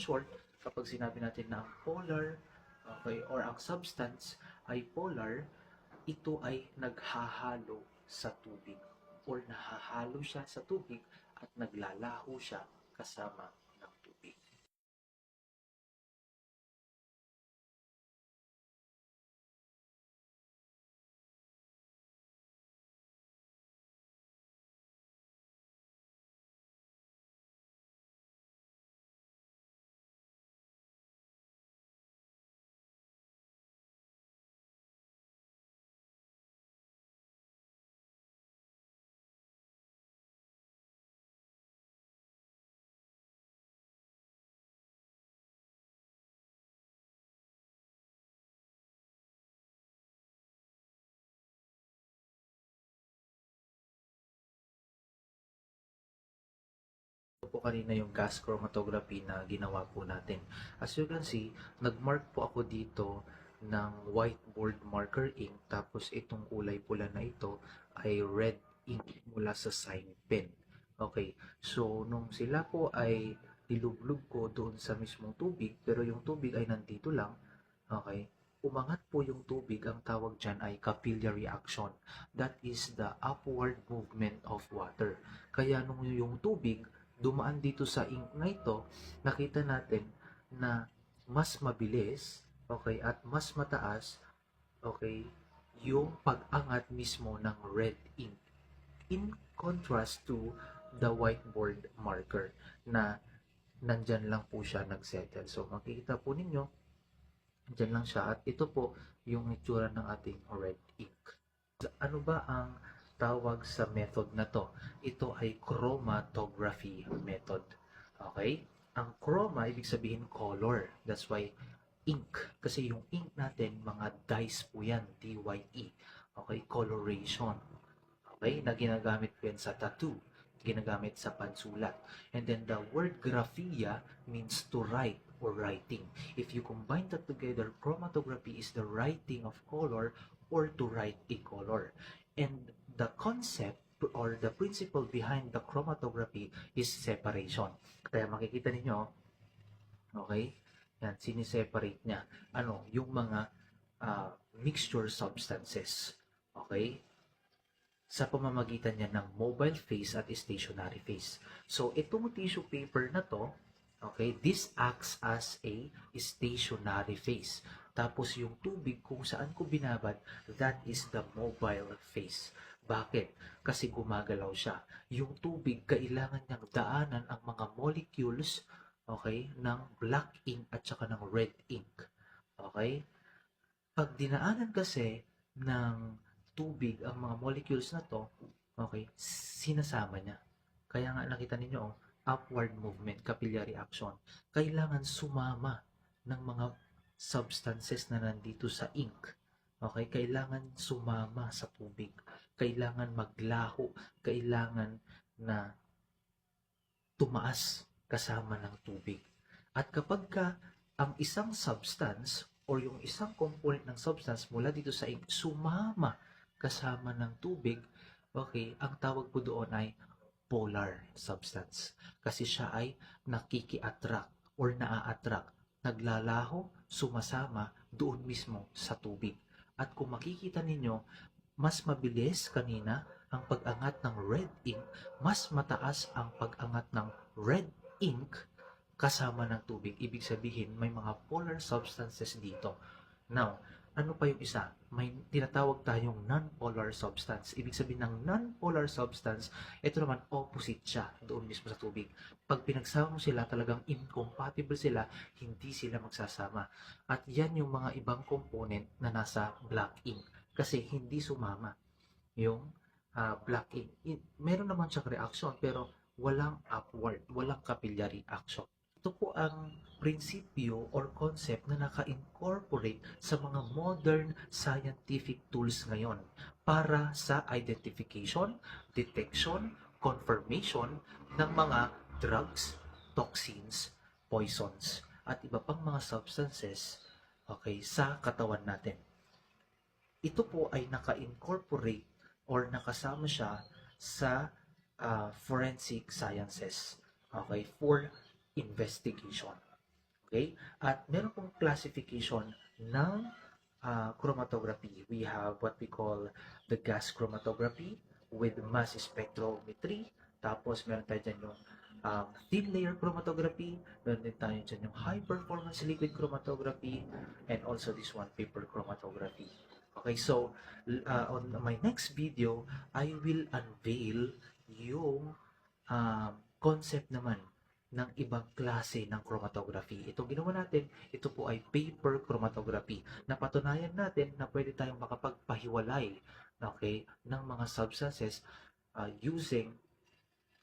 short, kapag sinabi natin na ang polar, okay, or ang substance ay polar, ito ay naghahalo sa tubig or nahahalo siya sa tubig at naglalaho siya kasama ng tubig. Ito po kanina yung gas chromatography na ginawa po natin. As you can see, nagmark po ako dito ng whiteboard marker ink, tapos itong kulay pula na ito ay red ink mula sa sign pen. Okay, so nung sila po ay nilublog ko doon sa mismong tubig, pero yung tubig ay nandito lang, okay, umangat po yung tubig, ang tawag dyan ay capillary action. That is the upward movement of water. Kaya nung yung tubig dumaan dito sa ink na ito, nakita natin na mas mabilis, okay, at mas mataas, okay, yung pag-angat mismo ng red ink. In contrast to the whiteboard marker na nandyan lang po siya nagsettle. So makikita po ninyo, dyan lang siya, at ito po yung itsura ng ating red ink. Ano ba ang tawag sa method na to? Ito ay chromatography method. Okay? Ang chroma, ibig sabihin color. That's why ink. Kasi yung ink natin, mga dyes po yan. D-Y-E. Okay? Coloration. Okay? Na ginagamit po yan sa tattoo. Ginagamit sa pansulat. And then the word graphia means to write or writing. If you combine that together, chromatography is the writing of color or to write a color. And the concept or the principle behind the chromatography is separation. Kaya makikita ninyo, okay, yan, siniseparate niya. Ano, yung mga mixture substances. Okay? Sa pamamagitan niya ng mobile phase at stationary phase. So, itong tissue paper na to, okay, this acts as a stationary phase. Tapos yung tubig kung saan ko binabad, that is the mobile phase. Bakit? Kasi gumagalaw siya. Yung tubig, kailangan niyang daanan ang mga molecules, okay, ng black ink at saka ng red ink. Okay? Pag dinaanan kasi ng tubig ang mga molecules na to, okay, sinasama niya. Kaya nga nakita ninyo, upward movement, capillary action. Kailangan sumama ng mga substances na nandito sa ink. Okay, kailangan sumama sa tubig. Kailangan maglaho. Kailangan na tumaas kasama ng tubig. At kapag ka ang isang substance or yung isang component ng substance mula dito sa ink sumama kasama ng tubig, okay, ang tawag po doon ay polar substance. Kasi siya ay nakiki-attract or naa-attract, naglalaho, sumasama doon mismo sa tubig. At kung makikita ninyo, mas mabilis kanina ang pag-angat ng red ink, mas mataas ang pag-angat ng red ink kasama ng tubig. Ibig sabihin, may mga polar substances dito. Now, ano pa yung isa? May tinatawag tayong non-polar substance. Ibig sabihin ng non-polar substance, ito naman opposite siya doon mismo sa tubig. Pag pinagsama mo sila, talagang incompatible sila, hindi sila magsasama. At yan yung mga ibang component na nasa black ink. Kasi hindi sumama yung black ink. Meron naman siyang reaction, pero walang upward, walang capillary action. Ito po ang prinsipyo or concept na naka-incorporate sa mga modern scientific tools ngayon para sa identification, detection, confirmation ng mga drugs, toxins, poisons, at iba pang mga substances, okay, sa katawan natin. Ito po ay naka-incorporate or nakasama siya sa forensic sciences, okay, for investigation. Okay? At meron pong classification ng chromatography. We have what we call the gas chromatography with mass spectrometry. Tapos meron tayo dyan yung thin layer chromatography. Meron din tayo dyan yung high performance liquid chromatography. And also this one, paper chromatography. Okay, so on my next video, I will unveil yung concept naman ng ibang klase ng chromatography. Ito ginawa natin, ito po ay paper chromatography. Napatunayan natin na pwede tayong makapagpahiwalay, okay, ng mga substances using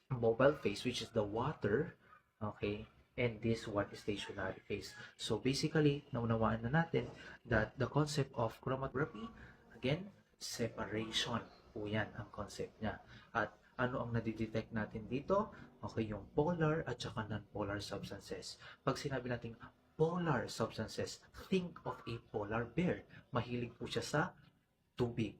mobile phase, which is the water, okay, and this one is stationary phase. So basically, naunawaan na natin that the concept of chromatography, again, separation po yan ang concept niya. At ano ang nadidetect natin dito? Okay, yung polar at saka non-polar substances. Pag sinabi natin polar substances, think of a polar bear. Mahilig po siya sa tubig.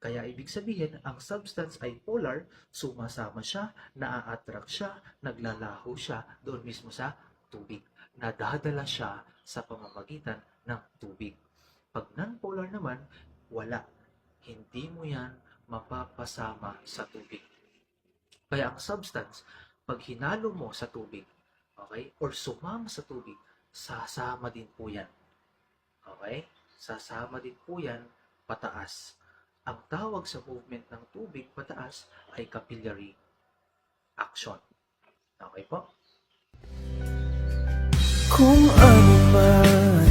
Kaya ibig sabihin, ang substance ay polar, sumasama siya, naa-attract siya, naglalaho siya doon mismo sa tubig. Nadadala siya sa pamamagitan ng tubig. Pag non-polar naman, wala. Hindi mo yan mapapasama sa tubig. Kaya ang substance, pag hinalo mo sa tubig, okay, or sumama sa tubig, sasama din po yan. Okay? Sasama din po yan pataas. Ang tawag sa movement ng tubig pataas ay capillary action. Okay po? Kung ano man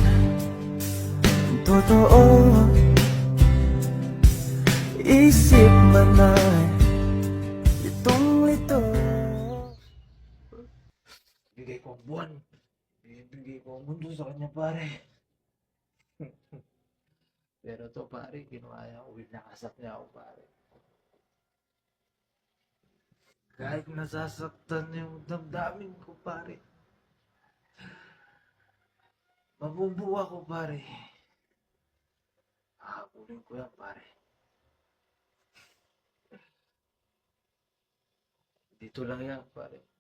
totoo, isip man ay litong-lito. Bigay ko ang buwan. Bibigay ko ang mundo sa kanya, pare. Pero to, pare, ginawa niya ako. Winakasak niya ako, pare. Kahit nasasaktan yung damdamin ko, pare. Mabubuo ako, pare. Hahabulin ko yan, pare. Dito lang yan, pare.